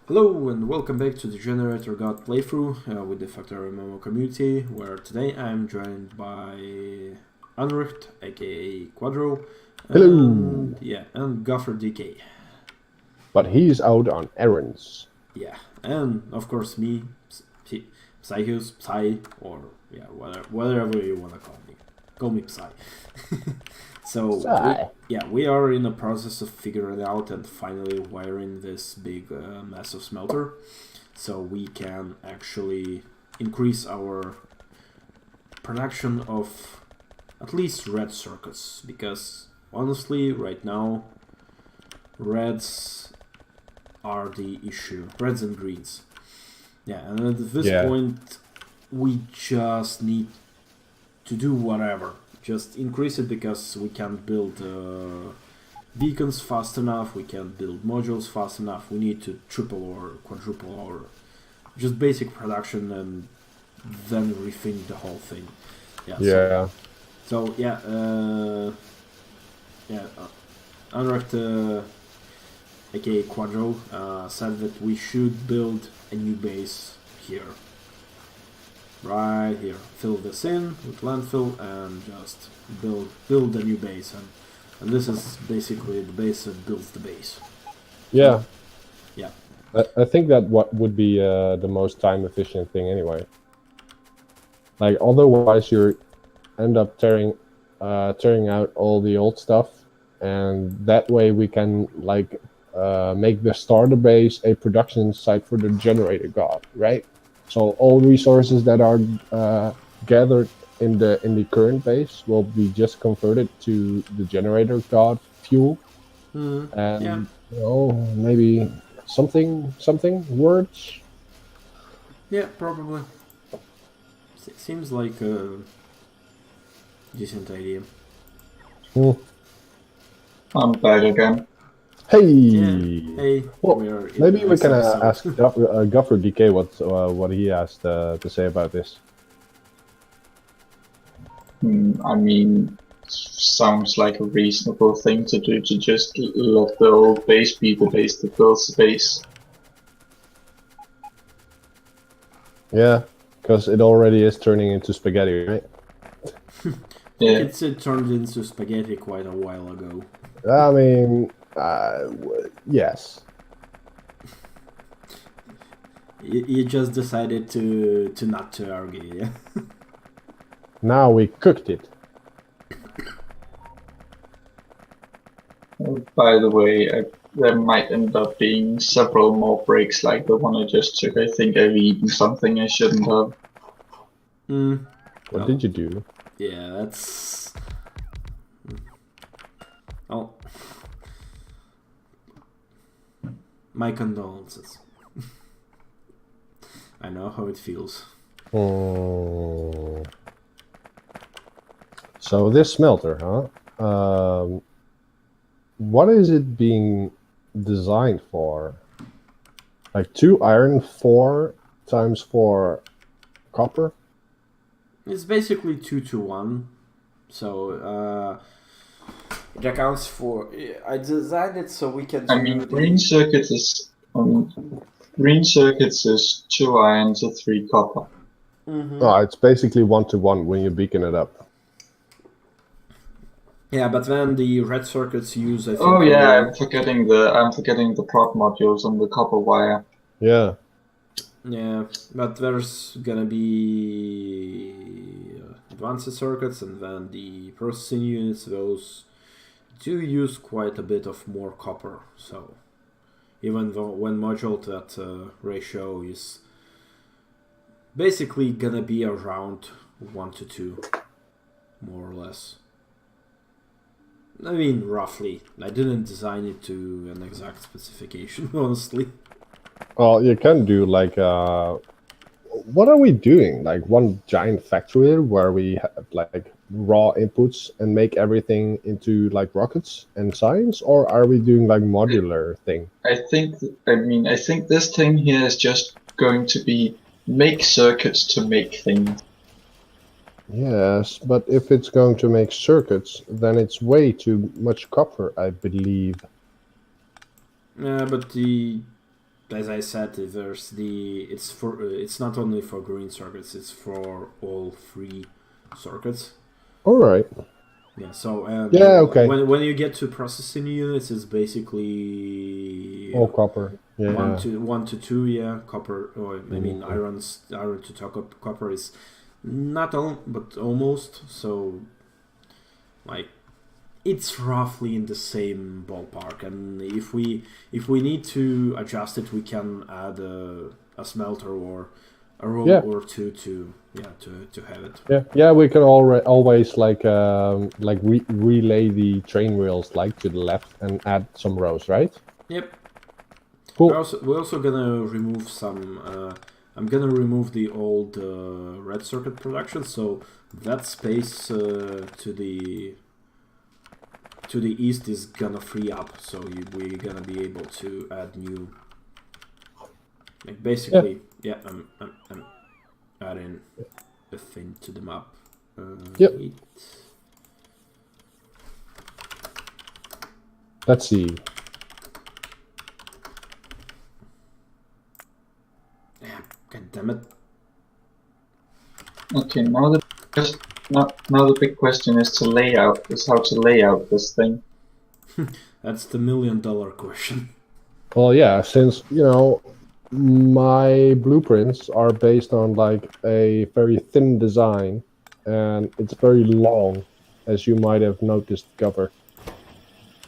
Hello and welcome back to the Generator God playthrough with the FactorioMMO community, where today I'm joined by Unricht, aka Quadro, Hello. and Gopher DK. But he's out on errands. Yeah, and of course me, Psychus, Psy, or whatever you wanna call me. Call me Psy. So we are in the process of figuring out and finally wiring this big massive smelter, so we can actually increase our production of at least red circuits, because honestly right now reds are the issue, reds and greens. Yeah, and at this point we just need to do whatever. Just increase it, because we can't build beacons fast enough, we can't build modules fast enough. We need to triple or quadruple our just basic production and then rethink the whole thing. Unrecht, aka Quadro, said that we should build a new base here. Right here, fill this in with landfill and just build a new base, and this is basically the base that builds the base. Yeah. Yeah. I think that what would be the most time efficient thing anyway. Like otherwise you end up tearing out all the old stuff, and that way we can like make the starter base a production site for the Generator God, right? So all resources that are gathered in the current base will be just converted to the Generator God fuel, and maybe something words. Yeah, probably. Seems like a decent idea. I'm back again. Hey. Yeah. Hey. Well, maybe we can ask Gopher DK what he has to say about this. I mean, sounds like a reasonable thing to do, to just let the old base be the base that builds the base. Yeah, because it already is turning into spaghetti, right? Yeah. It's turned into spaghetti quite a while ago. I mean, yes. You just decided to not to argue, yeah? Now we cooked it. By the way, there might end up being several more breaks like the one I just took. I think I've eaten something I shouldn't have. What did you do? Yeah, that's... Oh. My condolences. I know how it feels. Oh. So this smelter, huh? What is it being designed for? Like 2 iron, 4 times 4 copper? It's basically 2 to 1. So it accounts for... I designed it so we can... I mean, green circuits is 2 iron to 3 copper. Oh, it's basically 1 to 1 when you beacon it up. Yeah, but then the red circuits use, I think... Oh yeah, I'm forgetting the prod modules on the copper wire. Yeah. Yeah, but there's gonna be advanced circuits, and then the processing units, those do use quite a bit of more copper. So even though when moduled, that ratio is basically gonna be around 1 to 2, more or less. I mean, roughly. I didn't design it to an exact specification, honestly. Well, you can do like what are we doing? Like one giant factory where we have like raw inputs and make everything into like rockets and science, or are we doing like modular thing? I think this thing here is just going to be make circuits to make things. Yes, but if it's going to make circuits, then it's way too much copper, I believe. Yeah, but the as I said, it's not only for green circuits; it's for all 3 circuits. All right. Yeah. So Yeah. Okay. when you get to processing units, it's basically all copper. Yeah. 1 to 2. Yeah, copper. Or I mean, iron to copper is not all, but almost. So, like, it's roughly in the same ballpark. And if we need to adjust it, we can add a smelter or a roll or two to have it. Yeah. We can always relay the train wheels to the left and add some rows, right? Yep. Cool. We're also gonna remove some. I'm gonna remove the old red circuit production, so that space to the east is gonna free up. So we're gonna be able to add new. Like basically, I'm adding a thing to the map. Let's see. God damn it. Okay, now the big question is how to lay out this thing. That's the $1 million question. Well, yeah, since my blueprints are based on a very thin design, and it's very long, as you might have noticed, cover.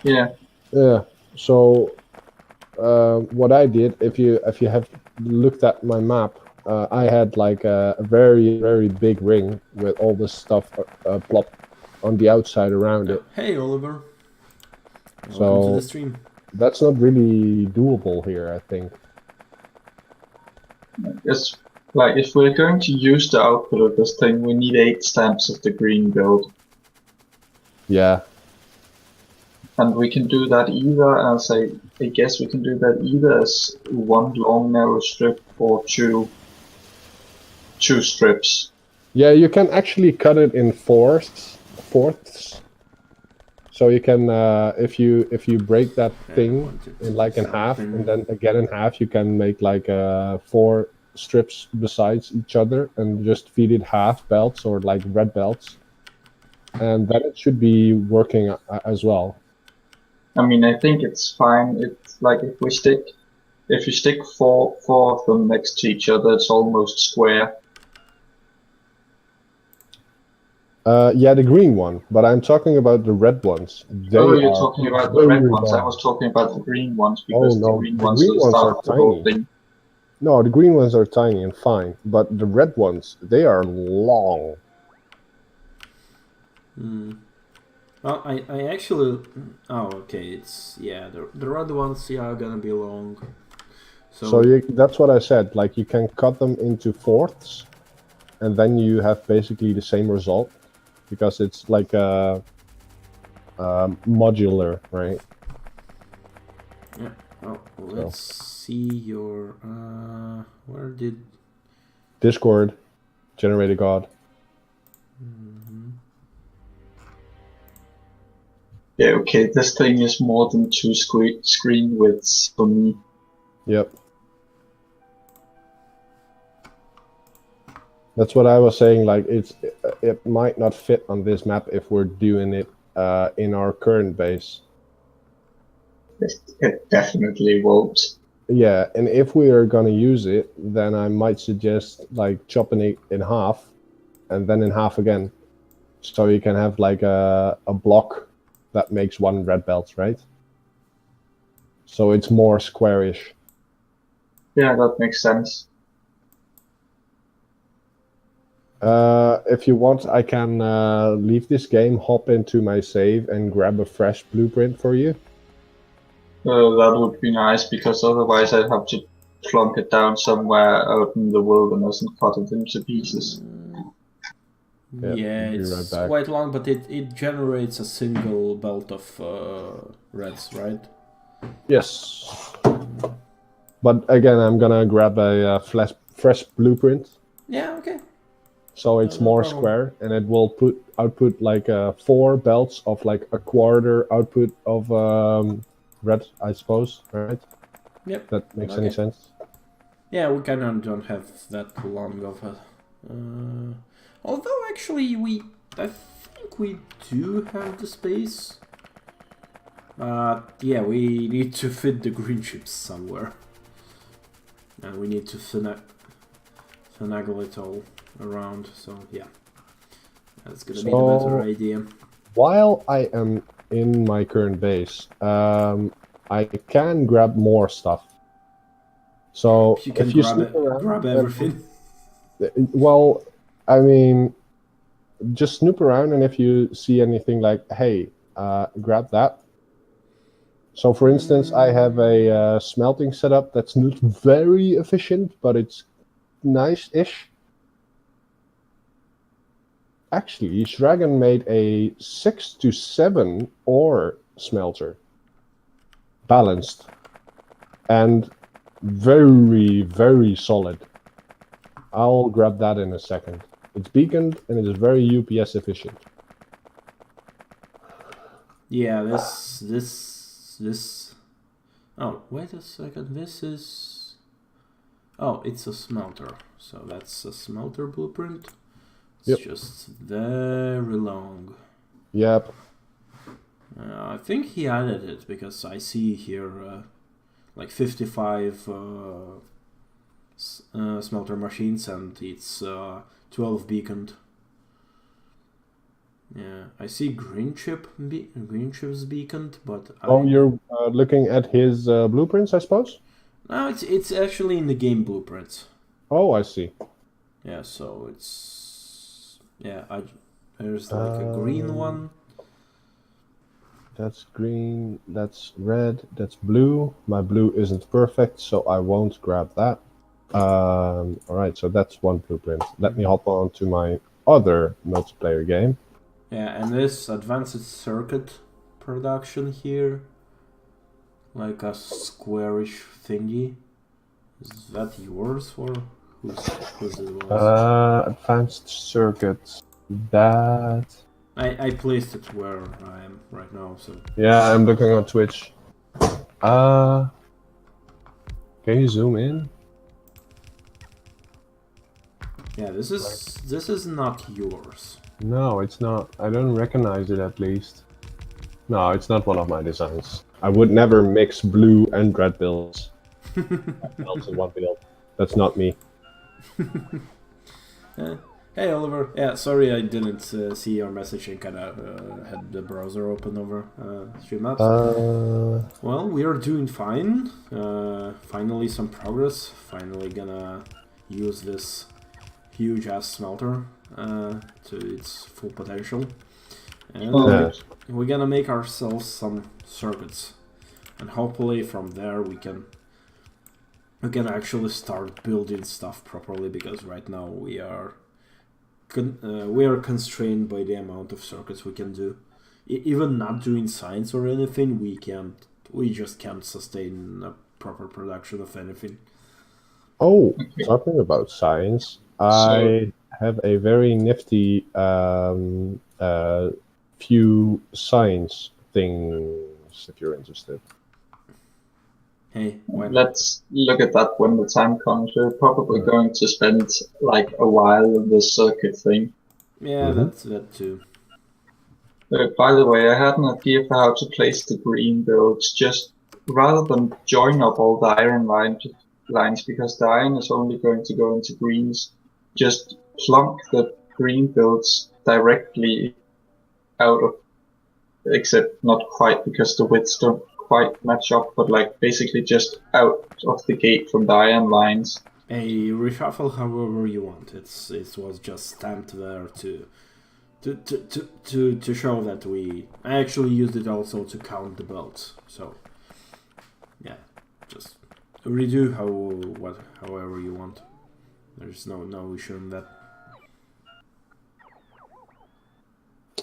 Yeah. Yeah. So what I did, if you have looked at my map, I had a very, very big ring with all this stuff plopped on the outside around it. Hey, Oliver. Welcome to the stream. That's not really doable here, I think. It's like if we're going to use the output of this thing, we need 8 stamps of the green build. Yeah. And we can do that either as I guess we can do that either as 1 long narrow strip or two strips. Yeah, you can actually cut it in fourths. So you can if you break that thing in half and then again in half, you can make 4 strips besides each other and just feed it half belts or red belts, and then it should be working as well. I mean, I think it's fine. It's like if you stick four of them next to each other, it's almost square. Yeah, the green one, but I'm talking about the red ones. You're talking about the red ones. I was talking about the green ones because the green ones are tiny. No, the green ones are tiny and fine, but the red ones, they are long. Well, I actually... Oh, okay, it's... Yeah, the red ones, are gonna be long. So that's what I said, you can cut them into fourths, and then you have basically the same result, because it's modular, right? Yeah. Oh, let's see your... where did... Discord, Generator God. Yeah, okay, this thing is more than 2 screen widths for me. Yep. That's what I was saying, it might not fit on this map if we're doing it in our current base. It definitely won't. Yeah, and if we are gonna use it, then I might suggest chopping it in half, and then in half again, so you can have a block that makes 1 red belt, right? So it's more squarish. Yeah, that makes sense. If you want, I can leave this game, hop into my save, and grab a fresh blueprint for you. That would be nice, because otherwise I'd have to plunk it down somewhere out in the wilderness and cut it into pieces. Yeah, it's quite long, but it generates a single belt of reds, right? Yes. But again, I'm gonna grab a fresh blueprint. Yeah, okay. So it's more square, and it will output 4 belts of a quarter output of red, I suppose, right? Yep. That makes any sense? Yeah, we kind of don't have that long of a... although, actually, I think we do have the space. Yeah, we need to fit the green chips somewhere. And we need to finagle it all around, so yeah. That's gonna be the better idea. While I am in my current base, I can grab more stuff. So You can if you grab everything. Well, I mean, just snoop around, and if you see anything like, hey, grab that. So, for instance, I have a smelting setup that's not very efficient, but it's nice-ish. Actually, Dragon made a 6 to 7 ore smelter. Balanced. And very, very solid. I'll grab that in a second. It's beaconed and it is very UPS efficient. Yeah, this... Oh, wait a second, this is... Oh, it's a smelter. So that's a smelter blueprint. It's just very long. Yep. I think he added it because I see here like 55 smelter machines and it's 12 beaconed. Yeah, I see green chips beaconed, but you're looking at his blueprints, I suppose? No, it's actually in the game blueprints. Oh, I see. Yeah, so it's there's like a green one. That's green, that's red, that's blue. My blue isn't perfect, so I won't grab that. Alright, so that's one blueprint. Let me hop on to my other multiplayer game. Yeah, and this advanced circuit production here, like a squarish thingy. Is that yours or whose it was? Advanced circuits. That. I placed it where I am right now, so. Yeah, I'm looking on Twitch. Can you zoom in? Yeah, this is not yours. No, it's not. I don't recognize it at least. No, it's not one of my designs. I would never mix blue and red builds. Builds in one build. That's not me. Hey Oliver. Yeah, sorry I didn't see your message and kind of had the browser open over StreamLabs. Well, we are doing fine. Finally some progress. Finally gonna use this huge ass smelter to its full potential. And we're gonna make ourselves some circuits. And hopefully from there we can actually start building stuff properly, because right now we are constrained by the amount of circuits we can do. Even not doing science or anything, we just can't sustain a proper production of anything. Oh, talking about science, I have a very nifty few science things if you're interested. Hey, let's look at that when the time comes. We're probably going to spend like a while on this circuit thing. Yeah, that's that too. By the way, I had an idea for how to place the green builds. Just rather than join up all the iron lines, because the iron is only going to go into greens, just plunk the green builds directly out of, except not quite because the widths don't quite match up, but like basically just out of the gate from the iron lines. A reshuffle however you want. It was just stamped there to show that I actually used it also to count the belts. So yeah, just redo however you want. There's no issue in that.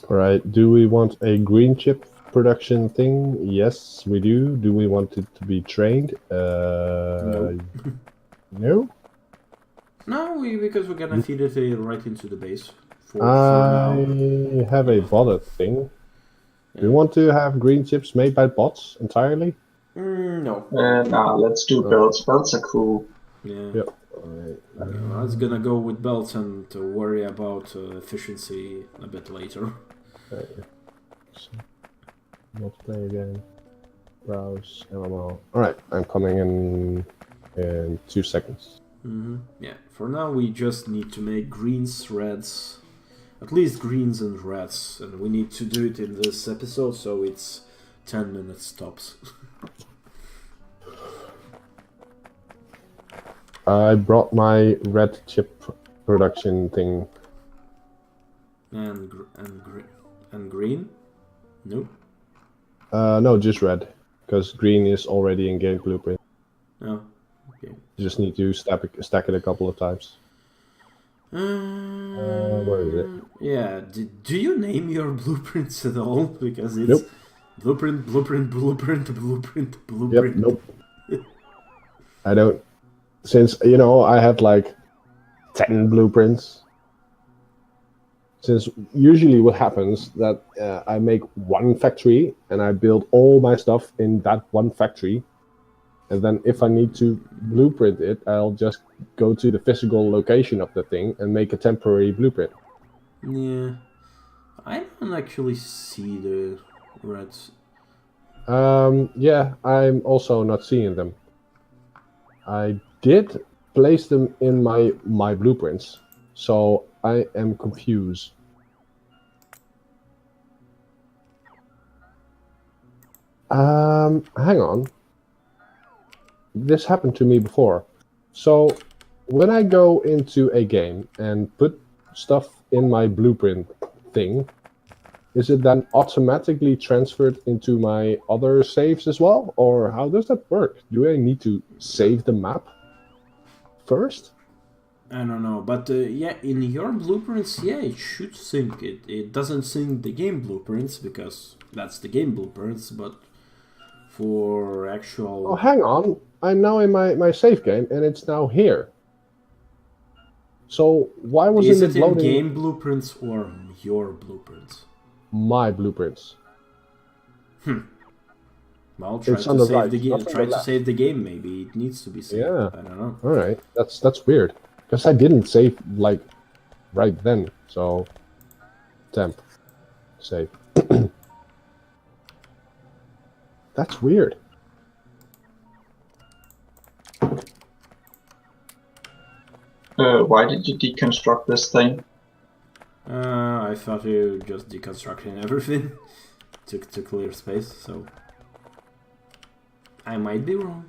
Alright, do we want a green chip production thing? Yes, we do. Do we want it to be trained? No. No? No, because we're gonna feed it right into the base. I have a botted thing. Yeah. We want to have green chips made by bots entirely? No. Nah, let's do belts. Belts are cool. Yeah. Yep. Alright. Yeah, I was gonna go with belts and to worry about efficiency a bit later. Multiplayer again. Browse MMO. Alright, I'm coming in 2 seconds. Yeah, for now we just need to make greens, reds, at least greens and reds, and we need to do it in this episode, so it's 10 minutes tops. I brought my red chip production thing. And green? No. No, just red, because green is already in game blueprint. Oh, okay. You just need to stack it a couple of times. Where is it? Yeah, do you name your blueprints at all? Because it's Nope. blueprint. Yep, nope. I don't. Since, I had like 10 blueprints. Since usually what happens that I make one factory and I build all my stuff in that one factory. And then if I need to blueprint it, I'll just go to the physical location of the thing and make a temporary blueprint. Yeah. I don't actually see the reds. Yeah, I'm also not seeing them. I did place them in my blueprints, so I am confused. Hang on. This happened to me before. So when I go into a game and put stuff in my blueprint thing, is it then automatically transferred into my other saves as well? Or how does that work? Do I need to save the map first? I don't know, but yeah, in your blueprints, yeah, it should sync. It doesn't sync the game blueprints because that's the game blueprints, but for actual... Oh, hang on. I'm now in my save game and it's now here. So why wasn't Is it in loading game blueprints or your blueprints? my blueprints? Well, try It's to on the save right, the game. not on Try the to left. save the game. Maybe it needs to be saved. Yeah. I don't know. All right, that's weird because I didn't save like right then. So temp save. That's weird. Why did you deconstruct this thing? I thought you just deconstructing everything to clear space. So I might be wrong.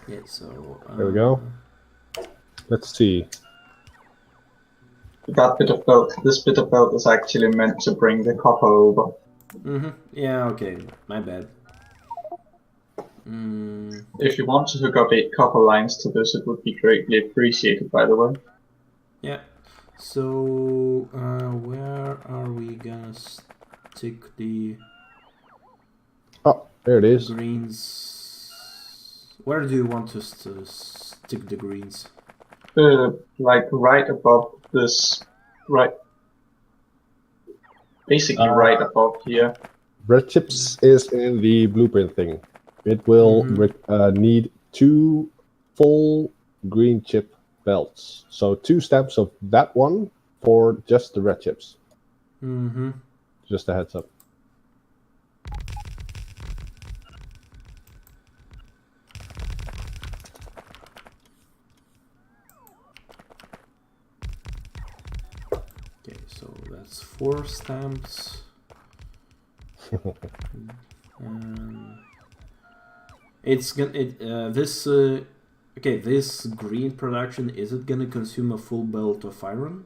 Yeah. So There we go. Let's see. That bit of belt, this bit of belt is actually meant to bring the copper over. Yeah. Okay. My bad. If you want to hook up 8 copper lines to this, it would be greatly appreciated, by the way. Yeah. So where are we gonna stick the Oh, there it is. greens? Where do you want us to stick the greens? Like right above this, right, basically right above here. Red chips is in the blueprint thing. It will need 2 full green chip belts. So 2 stamps of that one for just the red chips. Just a heads up. Okay, so that's 4 stamps. It's gonna this okay, this green production, is it gonna consume a full belt of iron?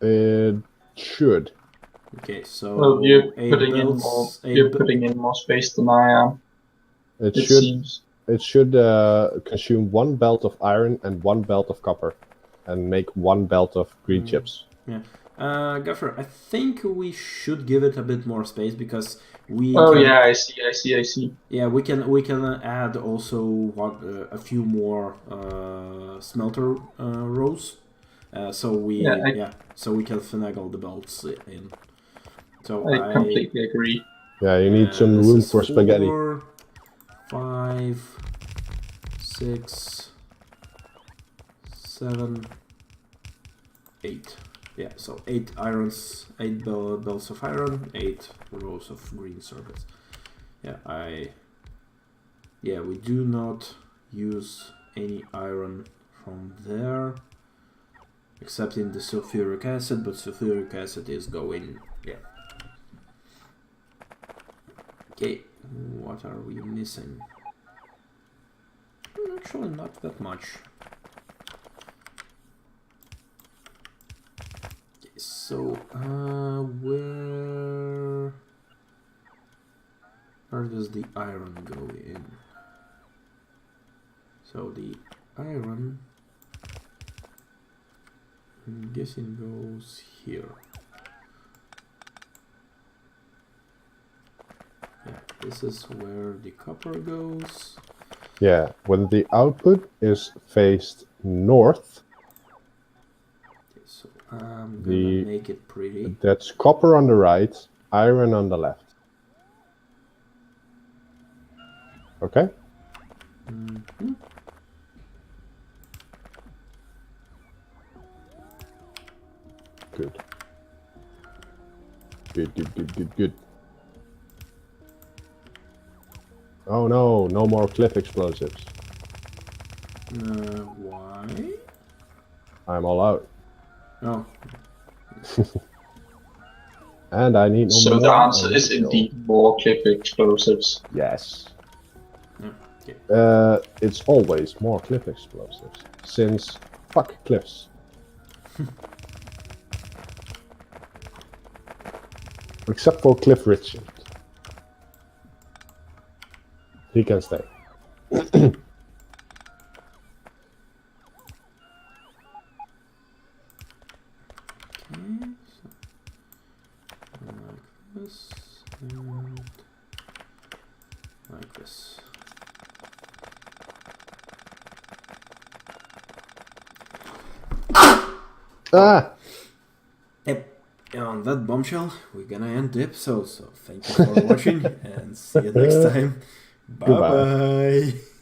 It should. Okay, so Well, you're 8 putting belts. in more space than I am. It Seems. should consume 1 belt of iron and 1 belt of copper, and make 1 belt of green chips. Yeah. Gaffer, I think we should give it a bit more space because we. Oh yeah, I see. Yeah, we can add also a few more smelter rows, so we so we can finagle the belts in. So I completely agree. Yeah, you need some this room is for spaghetti. 4, 5, 6, 7, 8. Yeah, so 8 irons, 8 bells of iron, 8 rows of green circuits. Yeah, we do not use any iron from there, except in the sulfuric acid, but sulfuric acid is going, yeah. Okay, what are we missing? Actually, not that much. Okay, so, where does the iron go in? So the iron, I'm guessing, goes here. Yeah, this is where the copper goes. Yeah, when the output is faced north, Okay, so I'm gonna make it pretty. that's copper on the right, iron on the left. Okay? Mm-hmm. Good. Good. Oh no, no more cliff explosives. Why? I'm all out. Oh. And I need no So more. the answer is indeed more cliff explosives. Yes. Okay. It's always more cliff explosives. Since fuck cliffs. Except for Cliff Richard. He can stay. Okay, so like this and like this. Ah! Yep. On that bombshell, we're gonna end the episode. So thank you for watching and see you next time. Bye Goodbye. bye.